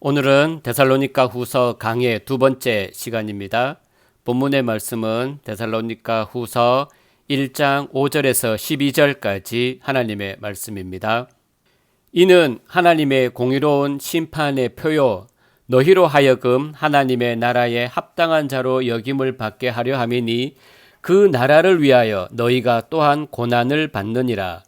오늘은 데살로니가 후서 강의 두 번째 시간입니다. 본문의 말씀은 데살로니가 후서 1장 5절에서 12절까지 하나님의 말씀입니다. 이는 하나님의 공의로운 심판의 표요 너희로 하여금 하나님의 나라에 합당한 자로 여김을 받게 하려 함이니 그 나라를 위하여 너희가 또한 고난을 받느니라.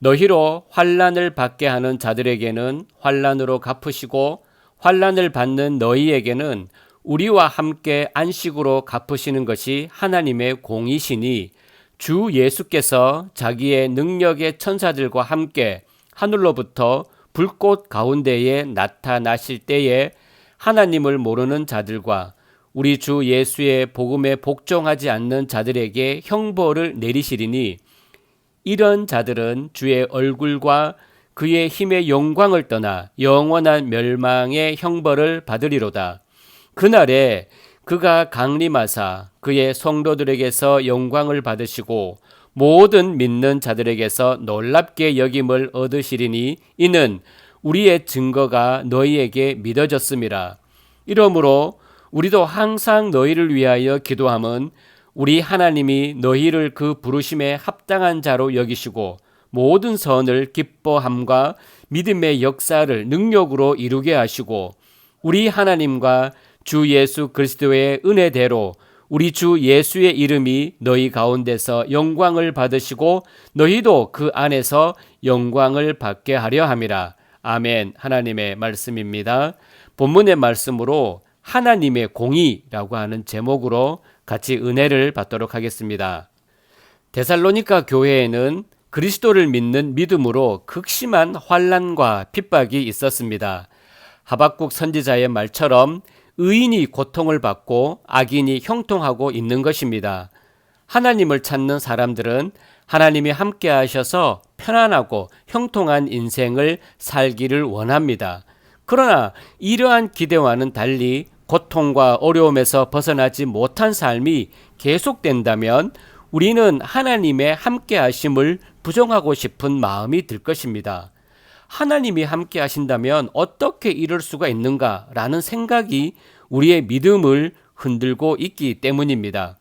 너희로 환난을 받게 하는 자들에게는 환난으로 갚으시고 환난을 받는 너희에게는 우리와 함께 안식으로 갚으시는 것이 하나님의 공이시니 주 예수께서 자기의 능력의 천사들과 함께 하늘로부터 불꽃 가운데에 나타나실 때에 하나님을 모르는 자들과 우리 주 예수의 복음에 복종하지 않는 자들에게 형벌을 내리시리니 이런 자들은 주의 얼굴과 그의 힘의 영광을 떠나 영원한 멸망의 형벌을 받으리로다. 그날에 그가 강림하사 그의 성도들에게서 영광을 받으시고 모든 믿는 자들에게서 놀랍게 여김을 얻으시리니 이는 우리의 증거가 너희에게 믿어졌음이라. 이러므로 우리도 항상 너희를 위하여 기도함은 우리 하나님이 너희를 그 부르심에 합당한 자로 여기시고 모든 선을 기뻐함과 믿음의 역사를 능력으로 이루게 하시고 우리 하나님과 주 예수 그리스도의 은혜대로 우리 주 예수의 이름이 너희 가운데서 영광을 받으시고 너희도 그 안에서 영광을 받게 하려 함이라. 아멘. 하나님의 말씀입니다. 본문의 말씀으로 하나님의 공의라고 하는 제목으로 같이 은혜를 받도록 하겠습니다. 데살로니가 교회에는 그리스도를 믿는 믿음으로 극심한 환난과 핍박이 있었습니다. 하박국 선지자의 말처럼 의인이 고통을 받고 악인이 형통하고 있는 것입니다. 하나님을 찾는 사람들은 하나님이 함께 하셔서 편안하고 형통한 인생을 살기를 원합니다. 그러나 이러한 기대와는 달리 고통과 어려움에서 벗어나지 못한 삶이 계속된다면 우리는 하나님의 함께 하심을 부정하고 싶은 마음이 들 것입니다. 하나님이 함께 하신다면 어떻게 이럴 수가 있는가라는 생각이 우리의 믿음을 흔들고 있기 때문입니다.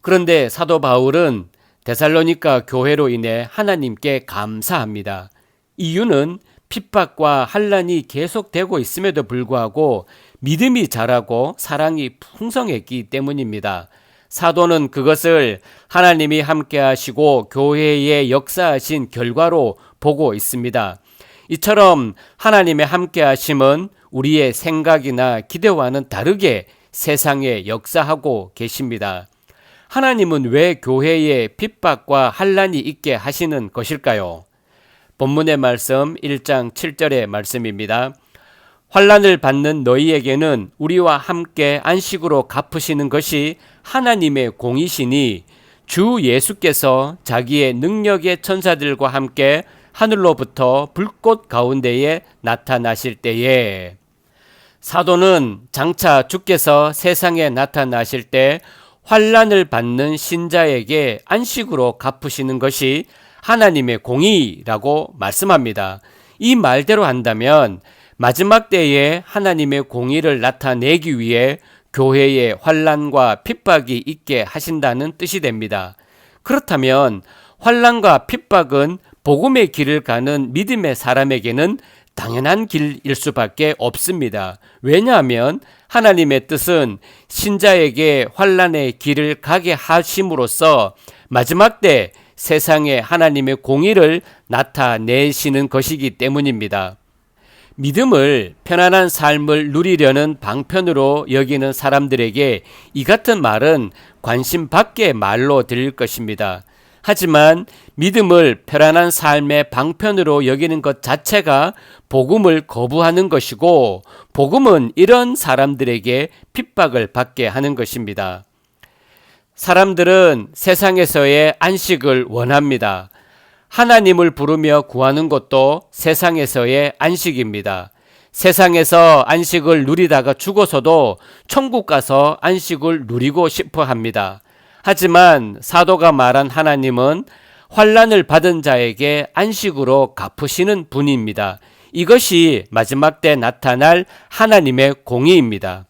그런데 사도 바울은 데살로니가 교회로 인해 하나님께 감사합니다. 이유는 핍박과 환난이 계속되고 있음에도 불구하고 믿음이 자라고 사랑이 풍성했기 때문입니다. 사도는 그것을 하나님이 함께 하시고 교회에 역사하신 결과로 보고 있습니다. 이처럼 하나님의 함께 하심은 우리의 생각이나 기대와는 다르게 세상에 역사하고 계십니다. 하나님은 왜 교회에 핍박과 환난이 있게 하시는 것일까요? 본문의 말씀 1장 7절의 말씀입니다. 환난을 받는 너희에게는 우리와 함께 안식으로 갚으시는 것이 하나님의 공이시니 주 예수께서 자기의 능력의 천사들과 함께 하늘로부터 불꽃 가운데에 나타나실 때에 사도는 장차 주께서 세상에 나타나실 때 환난을 받는 신자에게 안식으로 갚으시는 것이 하나님의 공의라고 말씀합니다. 이 말대로 한다면 마지막 때에 하나님의 공의를 나타내기 위해 교회에 환난과 핍박이 있게 하신다는 뜻이 됩니다. 그렇다면 환난과 핍박은 복음의 길을 가는 믿음의 사람에게는 당연한 길일 수밖에 없습니다. 왜냐하면 하나님의 뜻은 신자에게 환난의 길을 가게 하심으로써 마지막 때 세상에 하나님의 공의를 나타내시는 것이기 때문입니다. 믿음을 편안한 삶을 누리려는 방편으로 여기는 사람들에게 이 같은 말은 관심 밖의 말로 들릴 것입니다. 하지만 믿음을 편안한 삶의 방편으로 여기는 것 자체가 복음을 거부하는 것이고 복음은 이런 사람들에게 핍박을 받게 하는 것입니다. 사람들은 세상에서의 안식을 원합니다. 하나님을 부르며 구하는 것도 세상에서의 안식입니다. 세상에서 안식을 누리다가 죽어서도 천국 가서 안식을 누리고 싶어 합니다. 하지만 사도가 말한 하나님은 환난을 받은 자에게 안식으로 갚으시는 분입니다. 이것이 마지막 때 나타날 하나님의 공의입니다.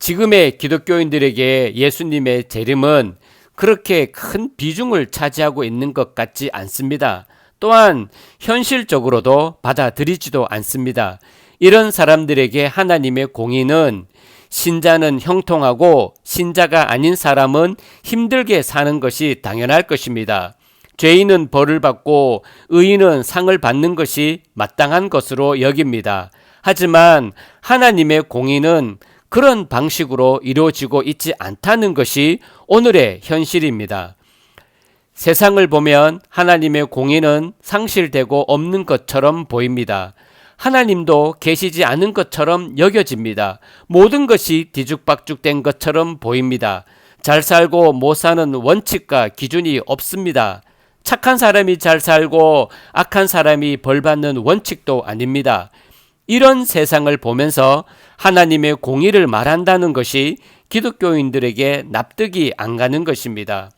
지금의 기독교인들에게 예수님의 재림은 그렇게 큰 비중을 차지하고 있는 것 같지 않습니다. 또한 현실적으로도 받아들이지도 않습니다. 이런 사람들에게 하나님의 공의는 신자는 형통하고 신자가 아닌 사람은 힘들게 사는 것이 당연할 것입니다. 죄인은 벌을 받고 의인은 상을 받는 것이 마땅한 것으로 여깁니다. 하지만 하나님의 공의는 그런 방식으로 이루어지고 있지 않다는 것이 오늘의 현실입니다. 세상을 보면 하나님의 공의는 상실되고 없는 것처럼 보입니다. 하나님도 계시지 않은 것처럼 여겨집니다. 모든 것이 뒤죽박죽된 것처럼 보입니다. 잘 살고 못 사는 원칙과 기준이 없습니다. 착한 사람이 잘 살고 악한 사람이 벌 받는 원칙도 아닙니다. 이런 세상을 보면서 하나님의 공의를 말한다는 것이 기독교인들에게 납득이 안 가는 것입니다.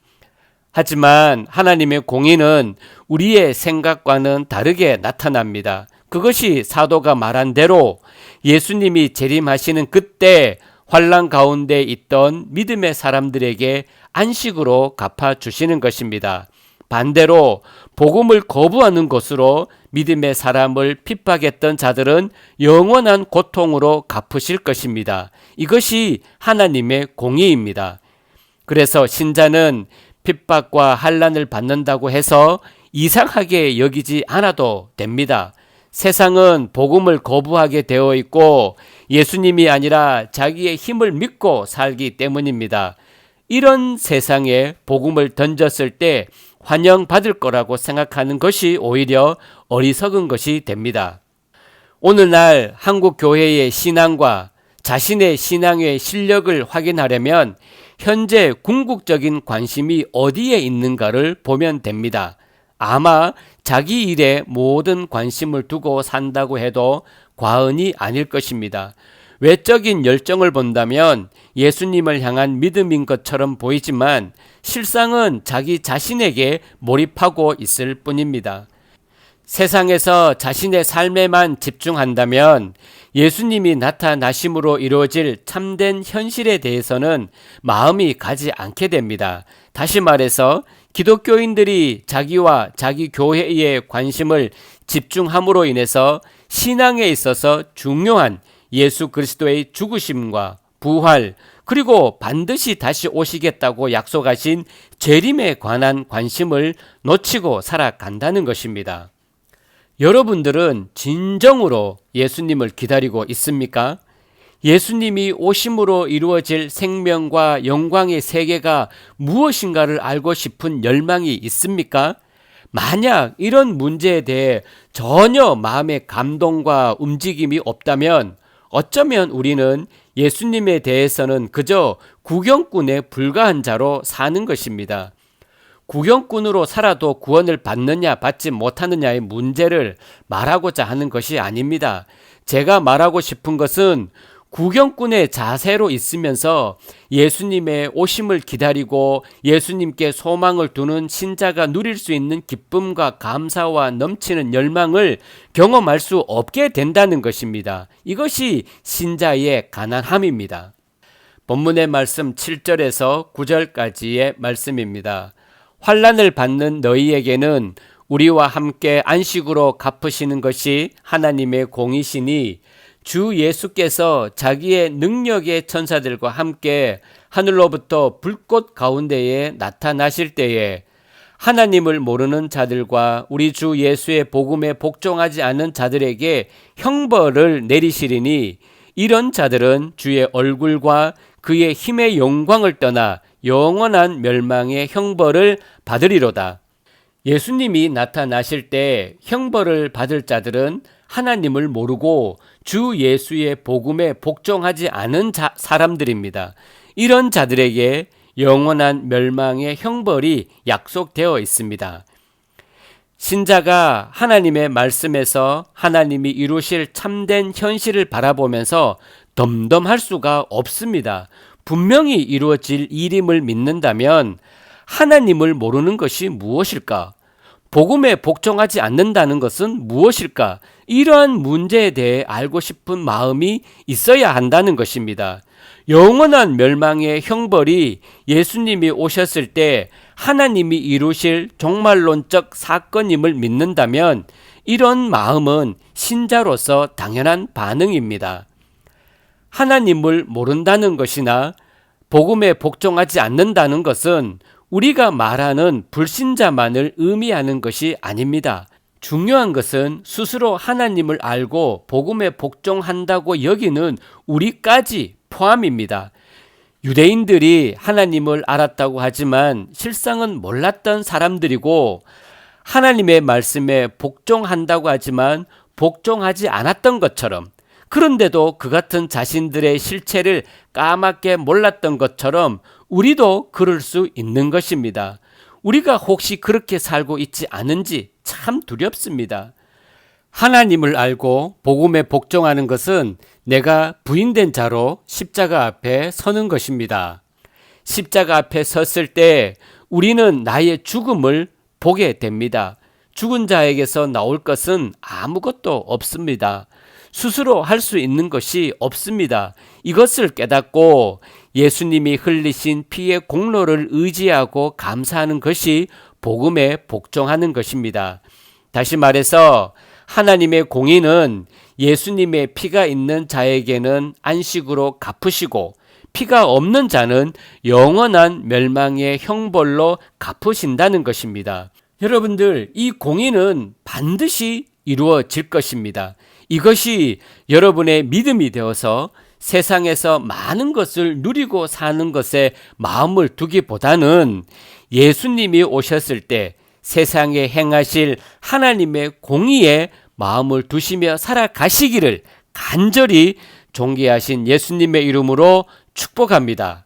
하지만 하나님의 공의는 우리의 생각과는 다르게 나타납니다. 그것이 사도가 말한 대로 예수님이 재림하시는 그때 환난 가운데 있던 믿음의 사람들에게 안식으로 갚아주시는 것입니다. 반대로 복음을 거부하는 것으로 믿음의 사람을 핍박했던 자들은 영원한 고통으로 갚으실 것입니다. 이것이 하나님의 공의입니다. 그래서 신자는 핍박과 환난을 받는다고 해서 이상하게 여기지 않아도 됩니다. 세상은 복음을 거부하게 되어 있고 예수님이 아니라 자기의 힘을 믿고 살기 때문입니다. 이런 세상에 복음을 던졌을 때 환영받을 거라고 생각하는 것이 오히려 어리석은 것이 됩니다. 오늘날 한국 교회의 신앙과 자신의 신앙의 실력을 확인하려면 현재 궁극적인 관심이 어디에 있는가를 보면 됩니다. 아마 자기 일에 모든 관심을 두고 산다고 해도 과언이 아닐 것입니다. 외적인 열정을 본다면 예수님을 향한 믿음인 것처럼 보이지만 실상은 자기 자신에게 몰입하고 있을 뿐입니다. 세상에서 자신의 삶에만 집중한다면 예수님이 나타나심으로 이루어질 참된 현실에 대해서는 마음이 가지 않게 됩니다. 다시 말해서 기독교인들이 자기와 자기 교회에 관심을 집중함으로 인해서 신앙에 있어서 중요한 예수 그리스도의 죽으심과 부활, 그리고 반드시 다시 오시겠다고 약속하신 재림에 관한 관심을 놓치고 살아간다는 것입니다. 여러분들은 진정으로 예수님을 기다리고 있습니까? 예수님이 오심으로 이루어질 생명과 영광의 세계가 무엇인가를 알고 싶은 열망이 있습니까? 만약 이런 문제에 대해 전혀 마음의 감동과 움직임이 없다면 어쩌면 우리는 예수님에 대해서는 그저 구경꾼에 불과한 자로 사는 것입니다. 구경꾼으로 살아도 구원을 받느냐 받지 못하느냐의 문제를 말하고자 하는 것이 아닙니다. 제가 말하고 싶은 것은 구경꾼의 자세로 있으면서 예수님의 오심을 기다리고 예수님께 소망을 두는 신자가 누릴 수 있는 기쁨과 감사와 넘치는 열망을 경험할 수 없게 된다는 것입니다. 이것이 신자의 가난함입니다. 본문의 말씀 7절에서 9절까지의 말씀입니다. 환난을 받는 너희에게는 우리와 함께 안식으로 갚으시는 것이 하나님의 공이시니 주 예수께서 자기의 능력의 천사들과 함께 하늘로부터 불꽃 가운데에 나타나실 때에 하나님을 모르는 자들과 우리 주 예수의 복음에 복종하지 않은 자들에게 형벌을 내리시리니 이런 자들은 주의 얼굴과 그의 힘의 영광을 떠나 영원한 멸망의 형벌을 받으리로다. 예수님이 나타나실 때 형벌을 받을 자들은 하나님을 모르고 주 예수의 복음에 복종하지 않은 사람들입니다. 이런 자들에게 영원한 멸망의 형벌이 약속되어 있습니다. 신자가 하나님의 말씀에서 하나님이 이루실 참된 현실을 바라보면서 덤덤할 수가 없습니다. 분명히 이루어질 일임을 믿는다면 하나님을 모르는 것이 무엇일까? 복음에 복종하지 않는다는 것은 무엇일까? 이러한 문제에 대해 알고 싶은 마음이 있어야 한다는 것입니다. 영원한 멸망의 형벌이 예수님이 오셨을 때 하나님이 이루실 종말론적 사건임을 믿는다면 이런 마음은 신자로서 당연한 반응입니다. 하나님을 모른다는 것이나 복음에 복종하지 않는다는 것은 우리가 말하는 불신자만을 의미하는 것이 아닙니다. 중요한 것은 스스로 하나님을 알고 복음에 복종한다고 여기는 우리까지 포함입니다. 유대인들이 하나님을 알았다고 하지만 실상은 몰랐던 사람들이고, 하나님의 말씀에 복종한다고 하지만 복종하지 않았던 것처럼, 그런데도 그 같은 자신들의 실체를 까맣게 몰랐던 것처럼 우리도 그럴 수 있는 것입니다. 우리가 혹시 그렇게 살고 있지 않은지 참 두렵습니다. 하나님을 알고 복음에 복종하는 것은 내가 부인된 자로 십자가 앞에 서는 것입니다. 십자가 앞에 섰을 때 우리는 나의 죽음을 보게 됩니다. 죽은 자에게서 나올 것은 아무것도 없습니다. 스스로 할 수 있는 것이 없습니다. 이것을 깨닫고 예수님이 흘리신 피의 공로를 의지하고 감사하는 것이 복음에 복종하는 것입니다. 다시 말해서 하나님의 공의는 예수님의 피가 있는 자에게는 안식으로 갚으시고, 피가 없는 자는 영원한 멸망의 형벌로 갚으신다는 것입니다. 여러분들, 이 공의는 반드시 이루어질 것입니다. 이것이 여러분의 믿음이 되어서 세상에서 많은 것을 누리고 사는 것에 마음을 두기보다는 예수님이 오셨을 때 세상에 행하실 하나님의 공의에 마음을 두시며 살아가시기를 간절히 존귀하신 예수님의 이름으로 축복합니다.